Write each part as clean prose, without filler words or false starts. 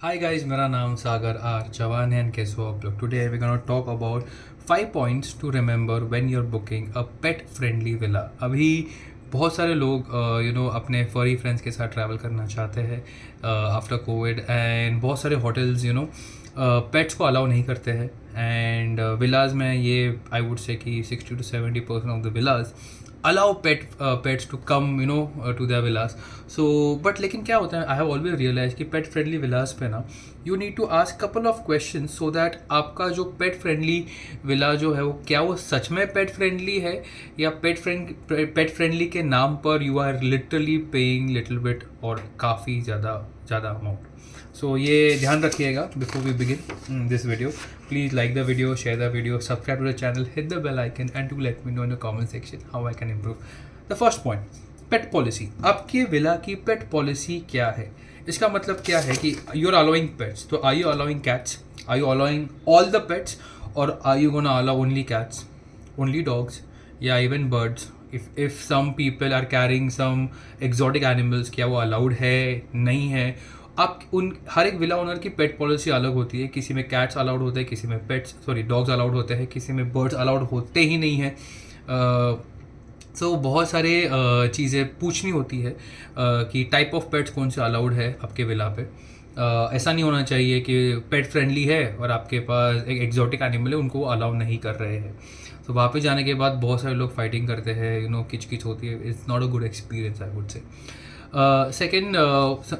Hi guys, मेरा नाम सागर are Chauhan है and कैसे हो आप लोग। Today we're gonna talk about 5 points to remember when you're booking a pet friendly villa। अभी बहुत सारे लोग अपने फरी फ्रेंड्स के साथ ट्रैवल करना चाहते हैं आफ्टर कोविड एंड बहुत सारे होटल्स पेट्स को अलाउ नहीं करते हैं एंड विलाज में ये आई वुड से कि 60 to 70% of the villas allow pets to come to their villas. So but लेकिन क्या होता है, आई हैव ऑलवेज रियलाइज कि पेट फ्रेंडली विलास पे ना you need to ask couple of question so that आपका जो पेट फ्रेंडली विला जो है वो सच में पेट फ्रेंडली है या पेट फ्रेंडली के नाम पर you are literally paying little bit और काफ़ी ज़्यादा अमाउंट। सो ये ध्यान रखिएगा before we begin this video. Please like the video, share the video, subscribe to the channel, hit the bell icon and do let me know in the comment section how I can improve. The first point, pet policy. आपके villa की पेट policy क्या है? इसका मतलब क्या है कि you're allowing pets. तो are you allowing cats? Are you allowing all the pets or are you gonna allow only cats, only dogs, या even birds? If some people are carrying some exotic animals, क्या वो allowed है नहीं है? आप उन हर एक विला ओनर की पेट पॉलिसी अलग होती है। किसी में कैट्स अलाउड होते हैं, किसी में डॉग्स अलाउड होते हैं, किसी में बर्ड्स अलाउड होते ही नहीं है। सो बहुत सारे चीज़ें पूछनी होती है कि टाइप ऑफ पेट्स कौन से अलाउड है आपके विला पे। ऐसा नहीं होना चाहिए कि पेट फ्रेंडली है और आपके पास एक एग्जॉटिक एनिमल है, उनको अलाउ नहीं कर रहे हैं। तो वहाँ पे जाने के बाद बहुत सारे लोग फाइटिंग करते हैं, किच होती है। It's not a good experience I would से। सेकेंड,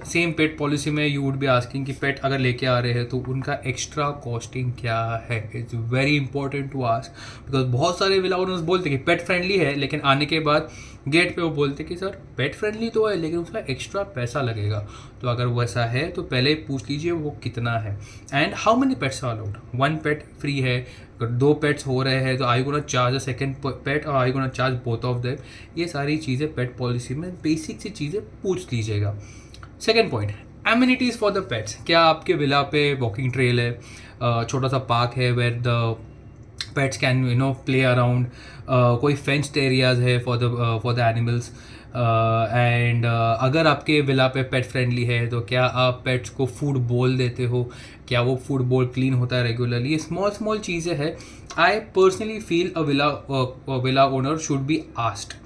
सेम पेट पॉलिसी में यू वुड बी आस्किंग कि पेट अगर लेके आ रहे हैं तो उनका एक्स्ट्रा कॉस्टिंग क्या है। It's very important to ask because बहुत सारे विला ओनर्स बोलते हैं कि पेट फ्रेंडली है, लेकिन आने के बाद गेट पे वो बोलते कि सर पेट फ्रेंडली तो है लेकिन उसका एक्स्ट्रा पैसा लगेगा। तो अगर वैसा है तो पहले पूछ लीजिए वो कितना है and how many pets are allowed. 1 pet free है, अगर 2 पेट्स हो रहे हैं तो I gonna charge a second pet और I gonna charge both of them. ये सारी चीज़ें पेट पॉलिसी में बेसिक सी चीज़ें पूछ लीजिएगा। Second point, amenities for the pets. क्या आपके विला पे वॉकिंग ट्रेल है, छोटा सा पार्क है where the pets can play around, कोई फेंस्ड एरियाज है फॉर द एनिमल्स एंड अगर आपके विला पे पेट फ्रेंडली है तो क्या आप पेट्स को फूड बोल देते हो, क्या वो फूड बोल क्लीन होता है रेगुलरली। ये स्मॉल चीज़ें हैं। I personally feel a villa owner should be asked.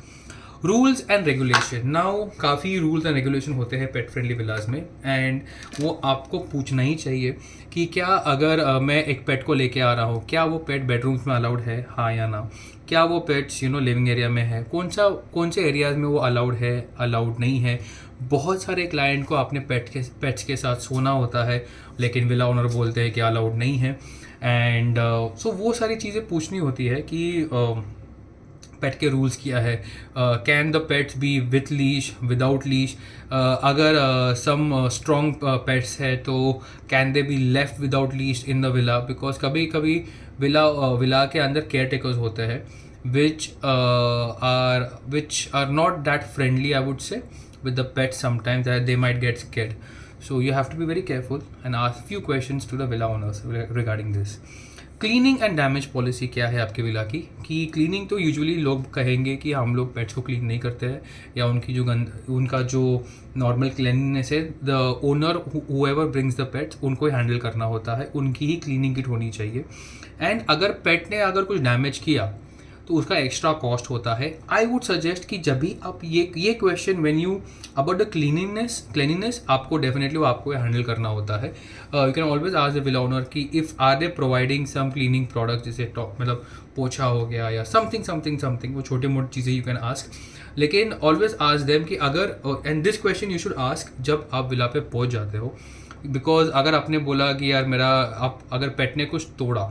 Rules and regulation, now काफ़ी रूल्स एंड रेगुलेशन होते हैं पेट फ्रेंडली विलाज में एंड वो आपको पूछना ही चाहिए कि क्या अगर मैं एक पेट को लेके आ रहा हूँ, क्या वो पेट बेडरूम्स में अलाउड है, हाँ या ना। क्या वो पेट्स लिविंग एरिया में है, कौन से एरियाज में वो अलाउड है, अलाउड नहीं है। बहुत सारे क्लाइंट को अपने पेट्स के साथ सोना होता है लेकिन विला ओनर बोलते हैं कि अलाउड नहीं है एंड सो वो सारी चीज़ें पूछनी होती है कि पेट के रूल्स क्या है। Can the pets be with leash, without leash. अगर सम स्ट्रॉन्ग पेट्स है तो can they be left without leash in the villa, because कभी कभी विला के अंदर केयर टेकर्स होते हैं which are not that friendly I would say with the pets sometimes that they might get scared. So you have to be very careful and ask few questions to the villa owners regarding this. Cleaning and damage policy क्या है आपके villa की। कि cleaning तो usually लोग कहेंगे कि हम लोग पेट्स को क्लीन नहीं करते हैं या उनका जो नॉर्मल क्लीनिंगनेस है the owner whoever brings the pets उनको ही हैंडल करना होता है, उनकी ही क्लीनिंग किट होनी चाहिए। एंड अगर पेट ने अगर कुछ डैमेज किया तो उसका एक्स्ट्रा कॉस्ट होता है। आई वुड सजेस्ट कि जब भी आप ये question when you about the cleanliness आपको डेफिनेटली वो आपको हैंडल करना होता है। You can always ask the villa owner कि if are they providing some cleaning product, जैसे मतलब पोछा हो गया या समथिंग वो छोटी मोटी चीज़ें यू कैन आस्क। लेकिन ऑलवेज आस्क देम कि अगर and this question you should ask जब आप विला पे पहुंच जाते हो, बिकॉज अगर आपने बोला कि यार आप अगर पेट ने कुछ तोड़ा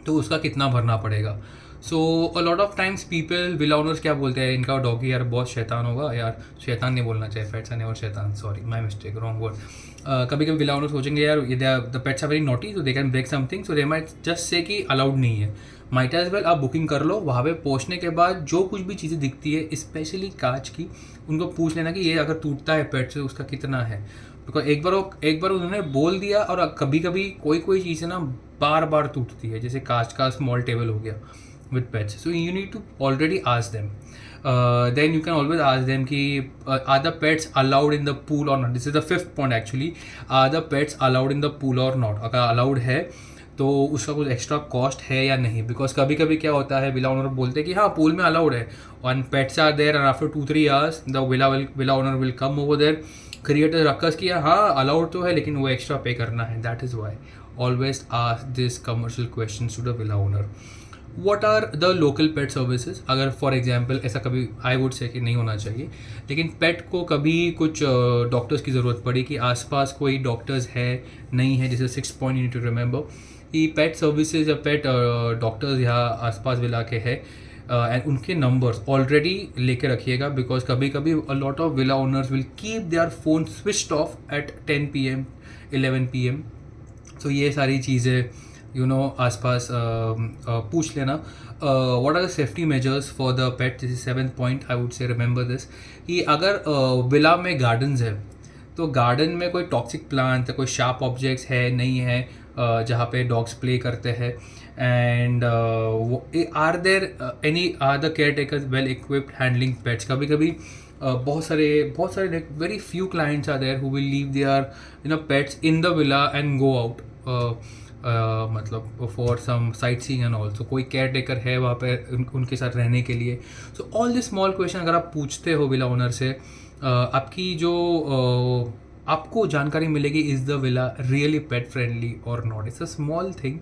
तो उसका कितना भरना पड़ेगा। So a lot of times people villa owners क्या बोलते हैं, इनका डॉगी यार बहुत शैतान होगा। यार शैतान नहीं बोलना चाहिए, पेट्स आने और शैतान, sorry my mistake, wrong word. कभी कभी विला ओनर्स सोचेंगे यार the pets are very naughty, so they can break something, so they might just say कि अलाउड नहीं है। माइट एज वेल आप बुकिंग कर लो, वहाँ पे पहुँचने के बाद जो कुछ भी चीज़ें दिखती है स्पेशली कांच की, उनको पूछ लेना कि ये अगर टूटता है पेट से उसका कितना है। बिकॉज एक बार उन्होंने बोल दिया और कभी कभी कोई चीज़ें ना बार टूटती है, जैसे कांच का स्मॉल टेबल हो गया with pets, so you need to already ask them. then you can always ask them ki are the pets allowed in the pool or not. This is the fifth point actually. Are the pets allowed in the pool or not? अगर allowed है तो उसका कुछ extra cost है या नहीं. Because कभी कभी क्या होता है, विला ओनर बोलते हैं कि हाँ पूल में अलाउड है, and pets are there and after 2-3 hours the villa owner will come over there, create ruckus किया हाँ अलाउड तो है लेकिन वो एक्स्ट्रा पे करना है. That is why always ask this commercial question to the villa owner. What are the local pet services. अगर for example ऐसा कभी आई वुड से कि नहीं होना चाहिए, लेकिन पेट को कभी कुछ डॉक्टर्स की ज़रूरत पड़ी कि आसपास कोई डॉक्टर्स है नहीं है, जैसे 6 point you need to remember कि पेट सर्विसेज या पेट डॉक्टर्स यहाँ आसपास विला के है एंड उनके नंबर्स ऑलरेडी लेके रखिएगा. बिकॉज कभी कभी a lot of villa owners will keep their phone switched off at 10 PM 11 PM. So ये सारी चीज़ें आसपास पूछ लेना. What are the safety measures for the pet. This is 7th point I would say remember this कि अगर villa में gardens है तो गार्डन में कोई टॉक्सिक प्लांट या कोई शार्प ऑब्जेक्ट्स है नहीं है जहाँ पे डॉग्स प्ले करते हैं. And are there are the caretakers well equipped handling pets. कभी कभी बहुत सारे very few clients are there who will leave their pets in the villa and go out मतलब for some sightseeing and all. So कोई care taker है वहाँ पे उनके साथ रहने के लिए. So all this small question अगर आप पूछते हो विला ओनर से, आपकी जो आपको जानकारी मिलेगी is the villa really pet friendly और not. It's a small thing.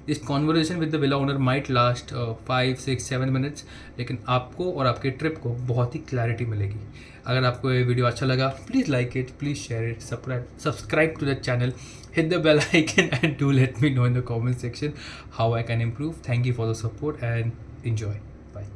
This conversation with the villa owner might last 5-6-7 minutes, लेकिन आपको और आपके ट्रिप को बहुत ही क्लैरिटी मिलेगी. अगर आपको ये वीडियो अच्छा लगा please like it, please share it, subscribe to the channel, hit the bell icon and do let me know in the comment section how I can improve. Thank you for the support and enjoy. Bye.